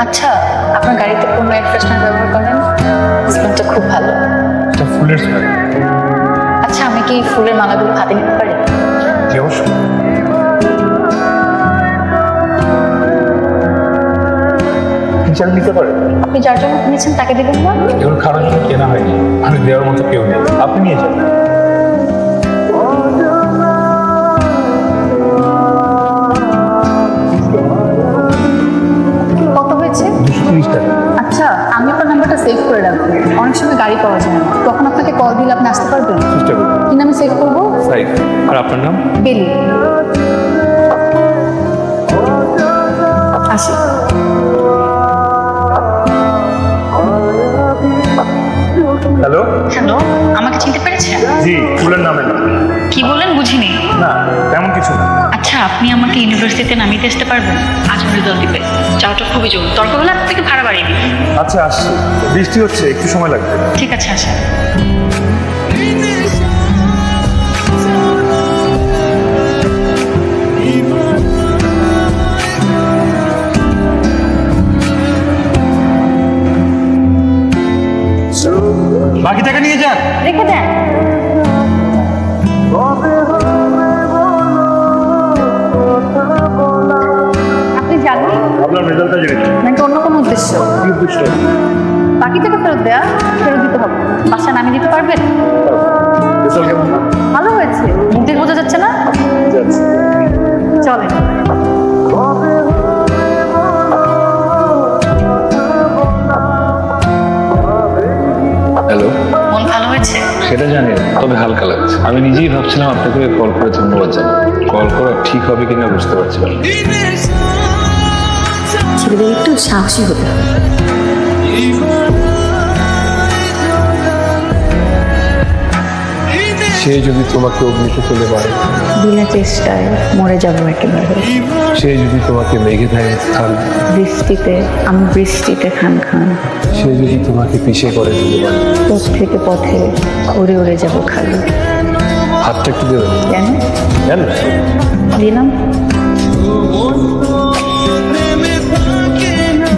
আচ্ছা, আপনার গাড়িতে কোনো এয়ার ফ্রেশনার ব্যবহার করেন? স্মেলটা খুব ভালো। এটা ফুলের স্মেল। আচ্ছা, আমি কি ফুলের মালাগুলো হাতে নিতে পারি? কি অবশ্যই। চাল নিতে পারেন। আপনি যার জন্য কিনেছেন তাকে দেবেন না? এগুলো খাওয়ার জন্য কেনা হয়নি, আমি দেওয়ার মতো কেউ নেই, আপনি নিয়ে যান। কত হয়েছে? 230 টাকা। আচ্ছা, আমি আপনার নাম্বারটা সেভ করে রাখবো, অনেক সময় গাড়ি পাওয়া যায় না, তখন আপনাকে কল দিলে আপনি আসতে পারবেন। চেষ্টা করুন। কি নামে সেভ করবো? সাইড। আর আপনার নাম? বেলি। আসি। হ্যালো। হ্যালো, আমাকে চিনতে পেরেছেন? জি, ফুলের নামে না। কি বলেন বুঝিনি। না, তেমন কিছু না। আচ্ছা, আপনি আমাকে ইউনিভার্সিটিতে নামিয়ে আসতে পারবেন? আজ রেজাল্ট দিবে, যাওয়াটা খুবই জরুরি, দরকার হলে আপনাকে ভাড়া বাড়িয়ে দিই। আচ্ছা, আসছি। বৃষ্টি হচ্ছে, একটু সময় লাগবে। ঠিক আছে, আসেন। বাকি টাকা নিয়ে যান। রেখে দেন। আপনি জানেন আপনার রেজাল্টটা জেনেছি। নাকি অন্য কোনো উদ্দেশ্য? কি উদ্দেশ্য? বাকি টাকা ফেরত দেয়া, ফেরত দিতে হবে। বাসায় নামিয়ে দিতে পারবেন? রেজাল্ট কেমন? ভালো হয়েছে, মুখ দেখে বোঝা যাচ্ছে না। যাচ্ছে। চলেন। হ্যালো, মন ভালো হয়েছে? সেটা জানি না, তবে হালকা লাগছে। আমি নিজেই ভাবছিলাম আপনাকে কল করে ধন্যবাদ জানাই। কল করা ঠিক হবে কিনা বুঝতে পারছিলাম না। ছেলেদের একটু সাহসী হতে হবে। সে যদি তোমাকে অগ্নিতে ফেলে পারে, বিনা চেষ্টায় মরে যাবো একেবারে। সে যদি তোমাকে মেঘে দেয় স্থান, বৃষ্টিতে আমি বৃষ্টিতে খান খান। সে যদি তোমাকে পিছিয়ে করে দিতে পারে, পথ থেকে পথে উড়ে উড়ে যাবো খালি। হাতটা একটু দেবেন? কেন? জান না? দিলাম।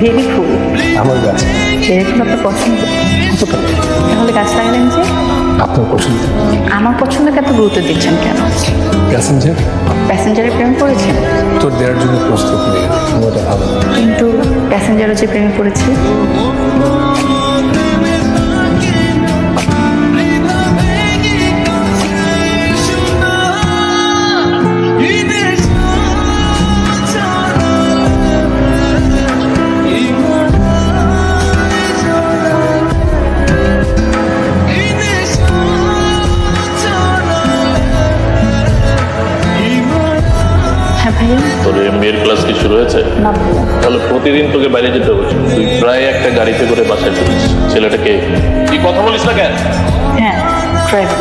ভেরি ফুল। আমার গাছ। ভেরি ফুল আপনার পছন্দ? তাহলে গাছ লাগালেন যে? আপনার পছন্দ? আমার পছন্দকে এত গুরুত্ব দিচ্ছেন কেন? প্যাসেঞ্জার প্যাসেঞ্জারের প্রেমে পড়েছেন? তোর দেওয়ার জন্য প্রস্তুত নেই, সময়টা ভালো। কিন্তু প্যাসেঞ্জারও যে প্রেমে পড়েছে। হ্যাঁ ভাইয়া। তোর এমবিএর ক্লাস কি শুরু হয়েছে? না ভাইয়া। তাহলে প্রতিদিন তোকে বাইরে যেতে হচ্ছে, তুই প্রায় একটা গাড়িতে করে বাসায় ফিরিস। ছেলেটাকে কি কথা বলিস না কেন? হ্যাঁ, ড্রাইভার।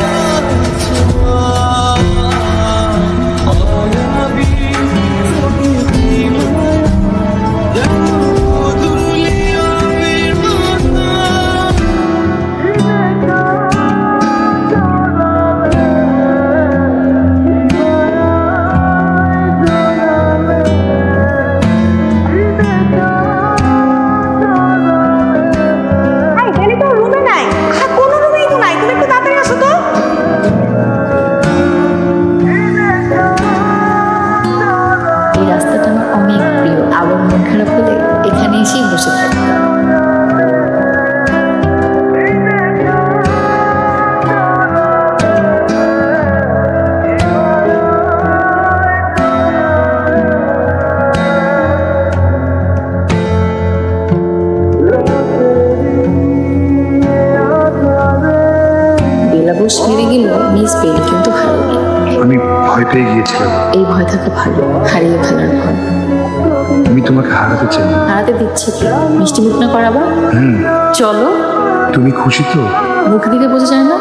এই রাস্তাটা আমার অনেক প্রিয়, আবার মন খারাপ হলে এখানে এসেই বসে থাকতাম। বেলা বস হেরে গেল, মিস বেলি কিন্তু হারায়নি। আমি ভয় পেয়ে গিয়েছিলাম। এই ভয় থাকা ভালো, হারিয়ে ফেলার ভয়। আমি তোমাকে হারাতে চাই। হারাতে দিচ্ছে কি? মিষ্টি মুখ না করাবা? হুম। চলো। তুমি খুশি তো? মুখ দিকে বোঝা যায় না।